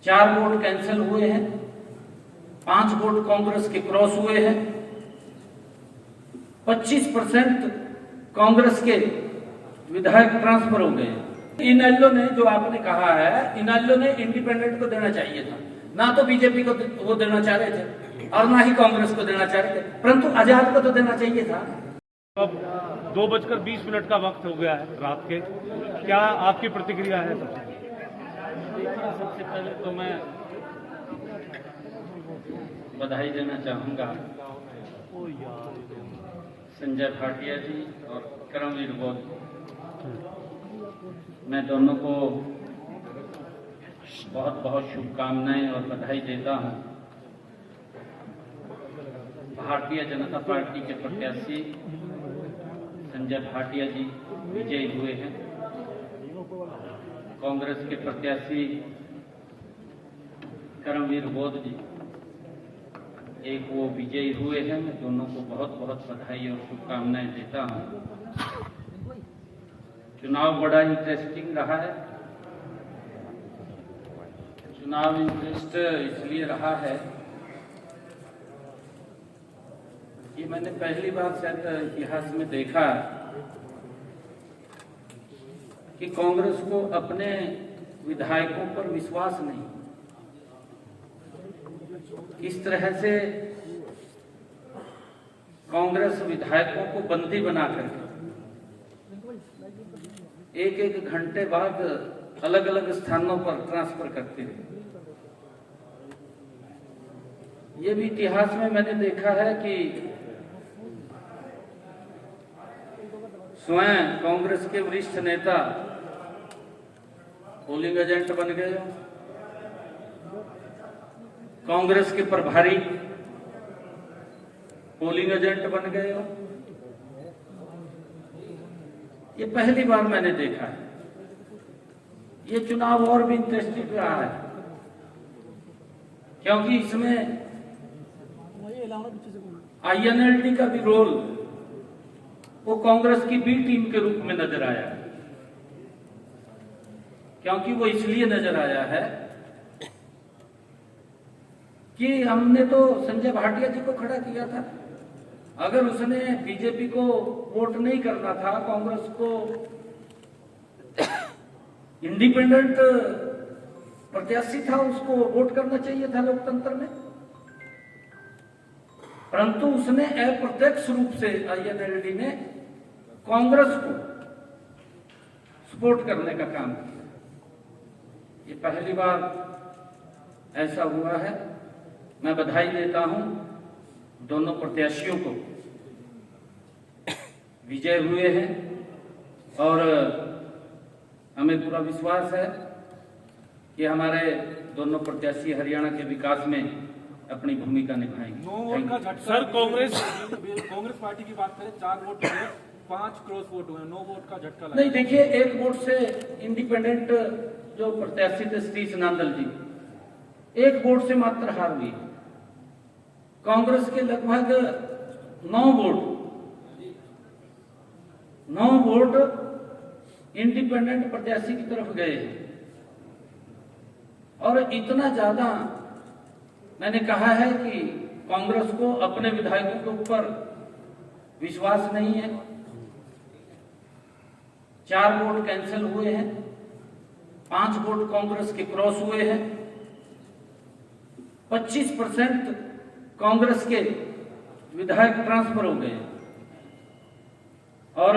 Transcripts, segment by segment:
4 vote cancel हुए हैं, 5 vote Congress के क्रॉस हुए हैं, 25% कांग्रेस के विधायक ट्रांसफर हो गए। इनेलो ने, जो आपने कहा है, इनेलो ने इंडिपेंडेंट को देना चाहिए था, ना तो बीजेपी को वो देना चाह रहे थे और ना ही कांग्रेस को देना चाह रहे थे, परंतु आजाद को तो देना चाहिए था। अब 2:20 का वक्त हो गया है रात के, क्या आपकी प्रतिक्रिया है? सबसे पहले तो मैं बधाई देना चाहूंगा संजय भाटिया जी और करमवीर गौर। मैं दोनों को बहुत बहुत शुभकामनाएं और बधाई देता हूं। भारतीय जनता पार्टी के प्रत्याशी संजय भाटिया जी विजयी हुए हैं। कांग्रेस के प्रत्याशी करमवीर गौर जी एक वो विजयी हुए हैं। मैं दोनों को बहुत बहुत बधाई और शुभकामनाएं देता हूं। चुनाव बड़ा इंटरेस्टिंग रहा है। चुनाव इंटरेस्ट इसलिए रहा है कि मैंने पहली बार शायद इतिहास में देखा कि कांग्रेस को अपने विधायकों पर विश्वास नहीं। किस तरह से कांग्रेस विधायकों को बंदी बनाकर एक एक घंटे बाद अलग अलग स्थानों पर ट्रांसफर करते हैं। ये भी इतिहास में मैंने देखा है कि स्वयं कांग्रेस के वरिष्ठ नेता पोलिंग एजेंट बन गए, कांग्रेस के प्रभारी पोलिंग एजेंट बन गए। ये पहली बार मैंने देखा है। ये चुनाव और भी इंटरेस्टिंग रहा है क्योंकि इसमें आईएनएलडी का भी रोल वो कांग्रेस की बी टीम के रूप में नजर आया है। क्योंकि वो इसलिए नजर आया है कि हमने तो संजय भाटिया जी को खड़ा किया था। अगर उसने बीजेपी को वोट नहीं करना था, कांग्रेस को इंडिपेंडेंट प्रत्याशी था, उसको वोट करना चाहिए था लोकतंत्र में। परंतु उसने अप्रत्यक्ष रूप से आईएनएलडी ने कांग्रेस को सपोर्ट करने का काम किया। ये पहली बार ऐसा हुआ है। मैं बधाई देता हूं दोनों प्रत्याशियों को, विजय हुए हैं और हमें पूरा विश्वास है कि हमारे दोनों प्रत्याशी हरियाणा के विकास में अपनी भूमिका निभाएंगे। सर, कांग्रेस पार्टी की बात करें, 4 वोट हुए, 5 क्रॉस वोट हुए, 9 वोट का झटका लगा। नहीं, देखिए, 1 वोट से इंडिपेंडेंट जो प्रत्याशी थे सतीश नांदल जी, 1 वोट से मात्र हार हुई। कांग्रेस के लगभग 9 वोट इंडिपेंडेंट प्रत्याशी की तरफ गए और इतना ज्यादा मैंने कहा है कि कांग्रेस को अपने विधायकों के ऊपर विश्वास नहीं है। 4 वोट कैंसिल हुए हैं, 5 वोट कांग्रेस के क्रॉस हुए हैं, 25% कांग्रेस के विधायक ट्रांसफर हो गए और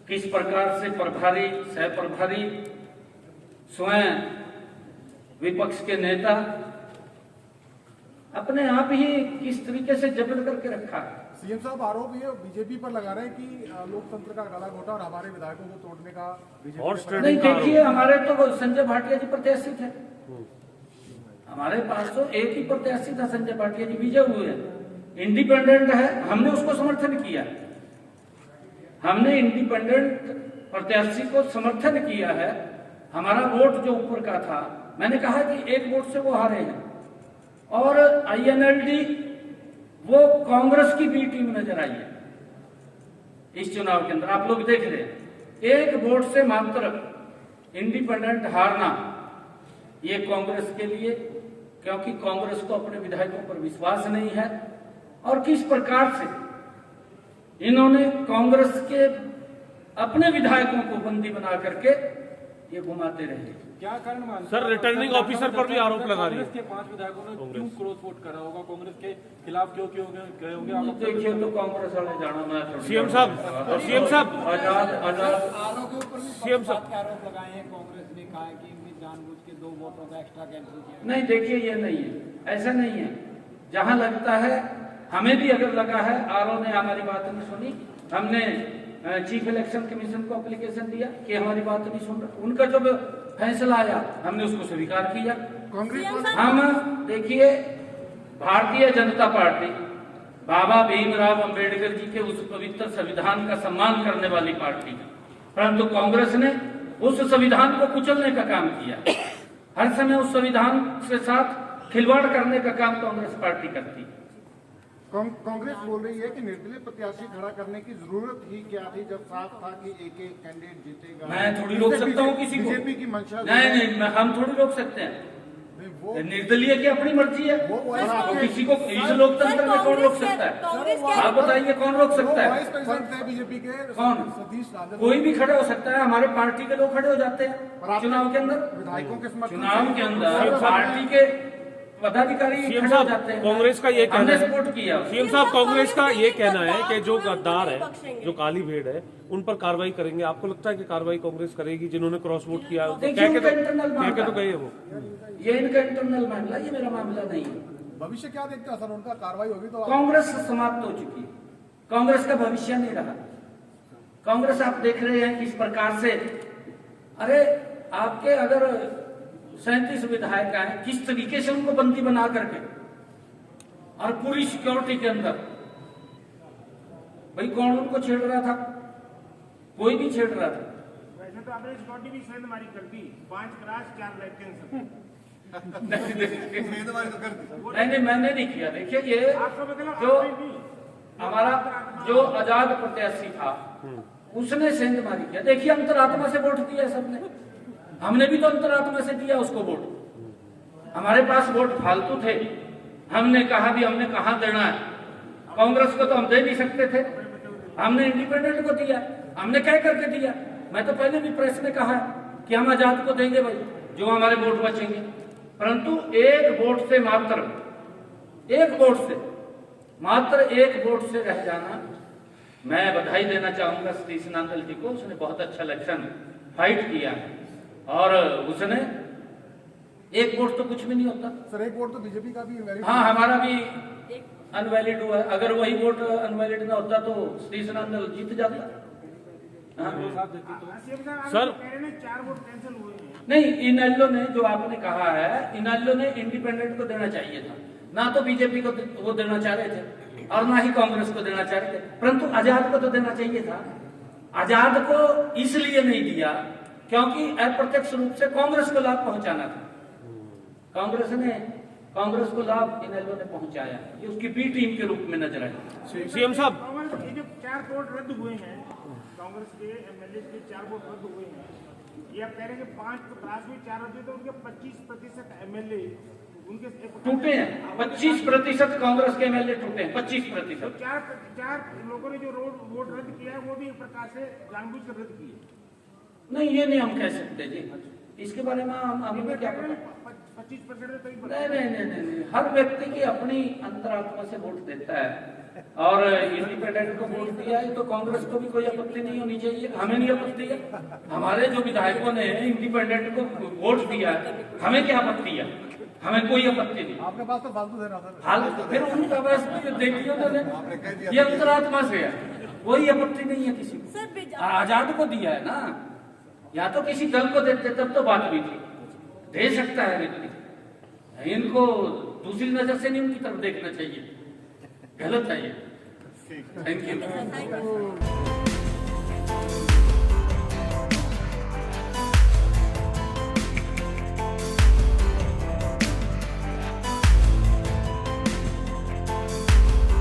किस प्रकार से प्रभारी, सह प्रभारी, स्वयं विपक्ष के नेता अपने आप ही किस तरीके से जबरन करके रखा है। सीएम साहब आरोप ये बीजेपी पर लगा रहे हैं कि लोकतंत्र का गला घोटा और हमारे विधायकों को तोड़ने का नहीं। देखिए, हमारे तो संजय भाटिया जी प्रत्याशी थे, हमारे पास तो एक ही प्रत्याशी था, संजय भाटिया जी विजय हुए हैं। इंडिपेंडेंट है, हमने उसको समर्थन किया। हमने इंडिपेंडेंट प्रत्याशी को समर्थन किया है। हमारा वोट जो ऊपर का था, मैंने कहा कि 1 वोट से वो हारे हैं और आईएनएलडी वो कांग्रेस की बी टीम नजर आई है इस चुनाव के अंदर। आप लोग देख रहे हैं, 1 वोट से मात्र इंडिपेंडेंट हारना, ये कांग्रेस के लिए, क्योंकि कांग्रेस को अपने विधायकों पर विश्वास नहीं है और किस प्रकार से इन्होंने कांग्रेस के अपने विधायकों को बंदी बना करके ये घुमाते रहे। क्या कारण मानते सर, हैं? रिटर्निंग ऑफिसर पर भी आरोप लगा रही है। कांग्रेस के 5 विधायकों ने क्यों क्रॉस वोट करा होगा? कांग्रेस के खिलाफ क्यों क्यों गए होंगे? आप देखिए तो कांग्रेस वाले जाना मैं सीएम साहब आजाद सीएम साहब आरोप लगाए हैं। कांग्रेस ने कहा है कि इनने जानबूझ के 2 वोटों का एक्स्ट्रा कैंसिल किया। नहीं, देखिए ये नहीं है, ऐसा नहीं है। जहां लगता है, हमें भी अगर लगा है, आरओ ने हमारी बात नहीं सुनी, हमने चीफ इलेक्शन कमीशन को एप्लीकेशन दिया कि हमारी बात नहीं सुन रहा, उनका जब फैसला आया हमने उसको स्वीकार किया। हम देखिए, भारतीय जनता पार्टी बाबा भीमराव अंबेडकर जी के उस पवित्र संविधान का सम्मान करने वाली पार्टी है, परंतु कांग्रेस ने उस संविधान को कुचलने का काम किया। हर समय उस संविधान के साथ खिलवाड़ करने का काम कांग्रेस पार्टी करती है। कांग्रेस बोल रही है कि निर्दलीय प्रत्याशी खड़ा करने की जरूरत ही क्या थी, जब साफ था कि एक कैंडिडेट जीतेगा। मैं थोड़ी रोक सकता हूँ किसी को? बीजेपी की मंशा नहीं, हम थोड़ी रोक सकते हैं। वो निर्दलीय की अपनी मर्जी है, वो किसी को इस लोकतंत्र में कौन रोक सकता है? आप बताइए कौन रोक सकता है? वाइस प्रेसिडेंट थे बीजेपी के कौन? सतीश राजन। कोई भी खड़े हो सकता है, हमारे पार्टी के लोग खड़े हो जाते हैं चुनाव के अंदर। विधायकों के समर्थन चुनाव के अंदर पार्टी के पदाधिकारी सीएम खड़े हो साहब, जाते हैं। कांग्रेस का ये कहना हमने है, सपोर्ट किया। सीएम साहब कांग्रेस का ये कहना है कि जो गद्दार है, जो काली भेड़ है, उन पर कार्रवाई करेंगे। आपको लगता है कि कार्रवाई कांग्रेस करेगी? जिन्होंने क्रॉस वोट किया देखिए, उनका इंटरनल कह के मामला तो गए वो। ये इनका इंटरनल मामला, ये मेरा मामला नहीं है। भविष्य क्या देखते हैं सर? उनका कार्रवाई होगी तो कांग्रेस समाप्त हो चुकी है, कांग्रेस का भविष्य नहीं रहा। कांग्रेस आप देख रहे हैं किस प्रकार से, अरे आपके अगर 37 विधायक हैं, किस तरीके से उनको बंदी बना करके और पूरी सिक्योरिटी के अंदर, भाई कौन उनको छेड़ रहा था? कोई भी छेड़ रहा था। वैसे तो आपने सिक्योरिटी भी सेंध मारी कर दी, 5 क्रास 4 लाइफ कैंसर। नहीं, मैंने नहीं किया। देखिए, ये आपका मतलब जो आपने भी हमारा जो आजाद प्रत्याशी था उसने सेंधमारी किया। देखिए, अंतरात्मा से वोट दिया सबने, हमने भी तो अंतरात्मा से दिया उसको वोट। हमारे पास वोट फालतू थे, हमने कहा भी हमने कहाँ देना है। कांग्रेस को तो हम दे नहीं सकते थे, हमने इंडिपेंडेंट को दिया, हमने कह करके दिया। मैं तो पहले भी प्रेस में कहा कि हम आजाद को देंगे भाई, जो हमारे वोट बचेंगे, परंतु एक वोट से मात्र एक वोट से रह जाना। मैं बधाई देना चाहूंगा सतीश नांदल जी को, उसने बहुत अच्छा इलेक्शन फाइट किया और उसने एक वोट तो कुछ भी नहीं होता। सर एक वोट तो बीजेपी का भी invalid हाँ, हमारा भी अनवैलिड हुआ है। अगर वही वोट अनवैलिड ना होता तो सतीश नांदल जीत जाता। हाँ। सर, कह रहे हैं 4 वोट कैंसिल हुए हैं। नहीं, इनेलो ने, जो आपने कहा है, इनेलो ने इंडिपेंडेंट को देना चाहिए था, ना तो बीजेपी को वो देना चाह रहे थे और ना ही कांग्रेस को देना चाह रहे थे, परंतु आजाद को तो देना चाहिए था। आजाद को इसलिए नहीं दिया क्योंकि अप्रत्यक्ष रूप से कांग्रेस को लाभ पहुंचाना था। कांग्रेस को लाभ इनेलो ने पहुंचाया, ये उसकी बी टीम के रूप में नजर आई। सीएम साहब, कांग्रेस ये जो 4 वोट रद्द हुए हैं, कांग्रेस के एमएलए के 4 वोट रद्द हुए हैं, ये आप कह रहे हैं कि 5 क्लास में 4 रद्द हुए, तो उनके 25% एमएलए उनके टूटे हैं। 25% कांग्रेस के एमएलए टूटे हैं, 25%। 4 लोगों ने जो वोट रद्द किया है, वो भी एक प्रकार से जानबूझ कर रद्द किए। नहीं, ये नहीं हम कह सकते जी, इसके बारे में हम हमें क्या पता। 25% नहीं, हर व्यक्ति की अपनी अंतरात्मा से वोट देता है और इंडिपेंडेंट को वोट दिया है तो कांग्रेस को भी कोई आपत्ति नहीं होनी चाहिए, हमें नहीं आपत्ति है। हमारे जो विधायकों ने इंडिपेंडेंट को वोट दिया है, हमें क्या आपत्ति है? हमें कोई आपत्ति नहीं। आपके पास तो फालतू दे रहा था। फालतू फिर उनका बस देखिए उन्होंने, ये अंतरात्मा से है, कोई आपत्ति नहीं है किसी को। आजाद को दिया है ना, या तो किसी दल को देते तब तो बात भी थी, दे सकता है व्यक्ति। इनको दूसरी नजर से नहीं उनकी तरफ देखना चाहिए, गलत है ये। Thank you.